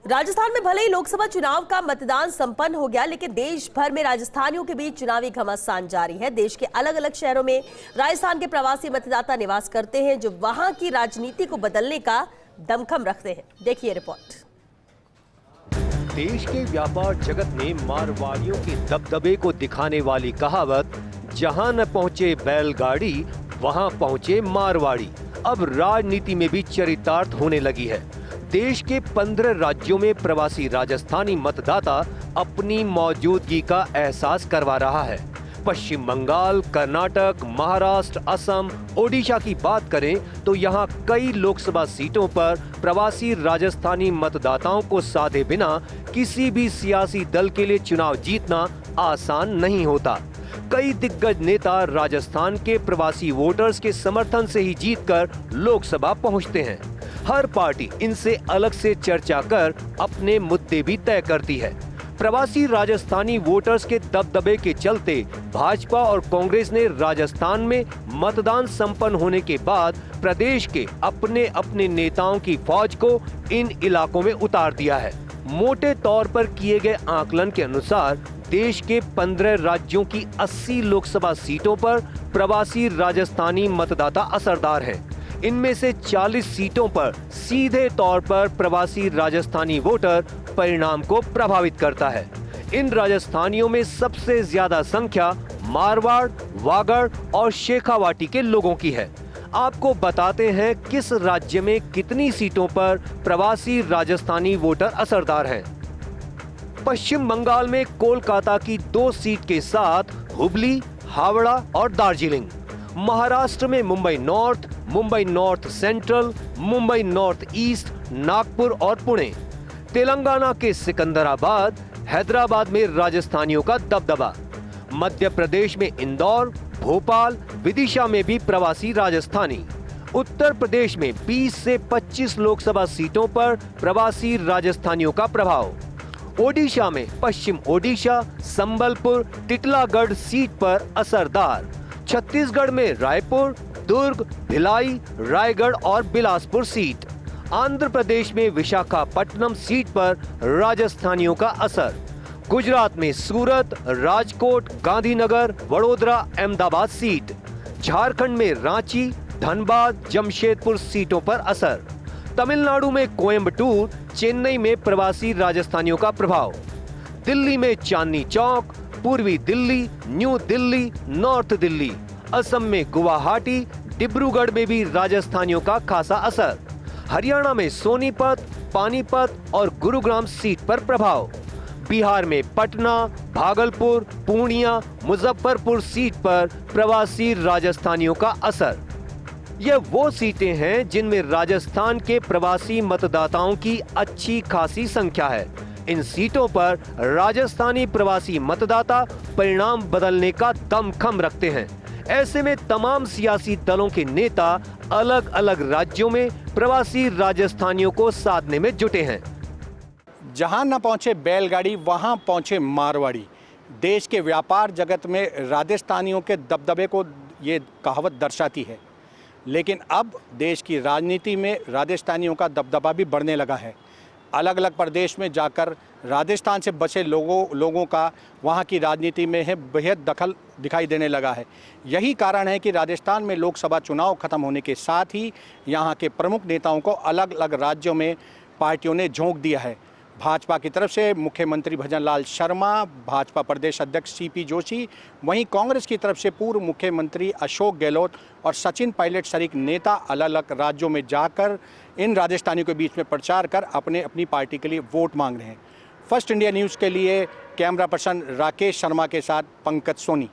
राजस्थान में भले ही लोकसभा चुनाव का मतदान संपन्न हो गया, लेकिन देश भर में राजस्थानियों के बीच चुनावी घमासान जारी है। देश के अलग अलग शहरों में राजस्थान के प्रवासी मतदाता निवास करते हैं, जो वहां की राजनीति को बदलने का दमखम रखते हैं। देखिए रिपोर्ट। देश के व्यापार जगत में मारवाड़ियों के दबदबे को दिखाने वाली कहावत, जहां न पहुंचे बैलगाड़ी वहां पहुंचे मारवाड़ी, अब राजनीति में भी चरितार्थ होने लगी है। देश के 15 राज्यों में प्रवासी राजस्थानी मतदाता अपनी मौजूदगी का एहसास करवा रहा है। पश्चिम बंगाल, कर्नाटक, महाराष्ट्र, असम, ओडिशा की बात करें तो यहाँ कई लोकसभा सीटों पर प्रवासी राजस्थानी मतदाताओं को साधे बिना किसी भी सियासी दल के लिए चुनाव जीतना आसान नहीं होता। कई दिग्गज नेता राजस्थान के प्रवासी वोटर्स के समर्थन से ही जीतकर लोकसभा पहुंचते हैं। हर पार्टी इनसे अलग से चर्चा कर अपने मुद्दे भी तय करती है। प्रवासी राजस्थानी वोटर्स के दबदबे के चलते भाजपा और कांग्रेस ने राजस्थान में मतदान संपन्न होने के बाद प्रदेश के अपने अपने नेताओं की फौज को इन इलाकों में उतार दिया है। मोटे तौर पर किए गए आकलन के अनुसार देश के 15 राज्यों की 80 लोकसभा सीटों पर प्रवासी राजस्थानी मतदाता असरदार हैं। इनमें से 40 सीटों पर सीधे तौर पर प्रवासी राजस्थानी वोटर परिणाम को प्रभावित करता है। इन राजस्थानियों में सबसे ज्यादा संख्या मारवाड़, वागड़ और शेखावाटी के लोगों की है। आपको बताते हैं किस राज्य में कितनी सीटों पर प्रवासी राजस्थानी वोटर असरदार हैं। पश्चिम बंगाल में कोलकाता की 2 सीट के साथ हुबली, हावड़ा और दार्जिलिंग। महाराष्ट्र में Mumbai north central, Mumbai north east, Nagpur और पुणे। तेलंगाना के सिकंदराबाद, हैदराबाद में राजस्थानियों का दबदबा। मध्य प्रदेश में इंदौर, भोपाल, विदिशा में भी प्रवासी राजस्थानी। उत्तर प्रदेश में 20 से 25 लोकसभा सीटों पर प्रवासी राजस्थानियों का प्रभाव। ओडिशा में पश्चिम ओडिशा, संबलपुर, टिटलागढ़ सीट पर असरदार। छत्तीसगढ़ में रायपुर, दुर्ग, भिलाई, रायगढ़ और बिलासपुर सीट। आंध्र प्रदेश में विशाखापट्टनम सीट पर राजस्थानियों का असर। गुजरात में सूरत, राजकोट, गांधीनगर, वडोदरा, अहमदाबाद सीट। झारखंड में रांची, धनबाद, जमशेदपुर सीटों पर असर। तमिलनाडु में कोयंबटूर, चेन्नई में प्रवासी राजस्थानियों का प्रभाव। दिल्ली में चांदनी चौक, पूर्वी दिल्ली, न्यू दिल्ली, नॉर्थ दिल्ली। असम में गुवाहाटी, डिब्रूगढ़ में भी राजस्थानियों का खासा असर। हरियाणा में सोनीपत, पानीपत और गुरुग्राम सीट पर प्रभाव। बिहार में पटना, भागलपुर, पूर्णिया, मुजफ्फरपुर सीट पर प्रवासी राजस्थानियों का असर। यह वो सीटें हैं जिनमें राजस्थान के प्रवासी मतदाताओं की अच्छी खासी संख्या है। इन सीटों पर राजस्थानी प्रवासी मतदाता परिणाम बदलने का दमखम रखते हैं। ऐसे में तमाम सियासी दलों के नेता अलग अलग राज्यों में प्रवासी राजस्थानियों को साधने में जुटे हैं। जहां न पहुंचे बैलगाड़ी वहां पहुंचे मारवाड़ी। देश के व्यापार जगत में राजस्थानियों के दबदबे को ये कहावत दर्शाती है, लेकिन अब देश की राजनीति में राजस्थानियों का दबदबा भी बढ़ने लगा है। अलग अलग प्रदेश में जाकर राजस्थान से बचे लोगों का वहाँ की राजनीति में है बेहद दखल दिखाई देने लगा है। यही कारण है कि राजस्थान में लोकसभा चुनाव खत्म होने के साथ ही यहाँ के प्रमुख नेताओं को अलग अलग राज्यों में पार्टियों ने झोंक दिया है। भाजपा की तरफ से मुख्यमंत्री भजनलाल शर्मा, भाजपा प्रदेश अध्यक्ष सीपी जोशी, वहीं कांग्रेस की तरफ से पूर्व मुख्यमंत्री अशोक गहलोत और सचिन पायलट सहित नेता अलग अलग राज्यों में जाकर इन राजस्थानियों के बीच में प्रचार कर अपनी पार्टी के लिए वोट मांग रहे हैं। फर्स्ट इंडिया न्यूज़ के लिए कैमरा पर्सन राकेश शर्मा के साथ पंकज सोनी।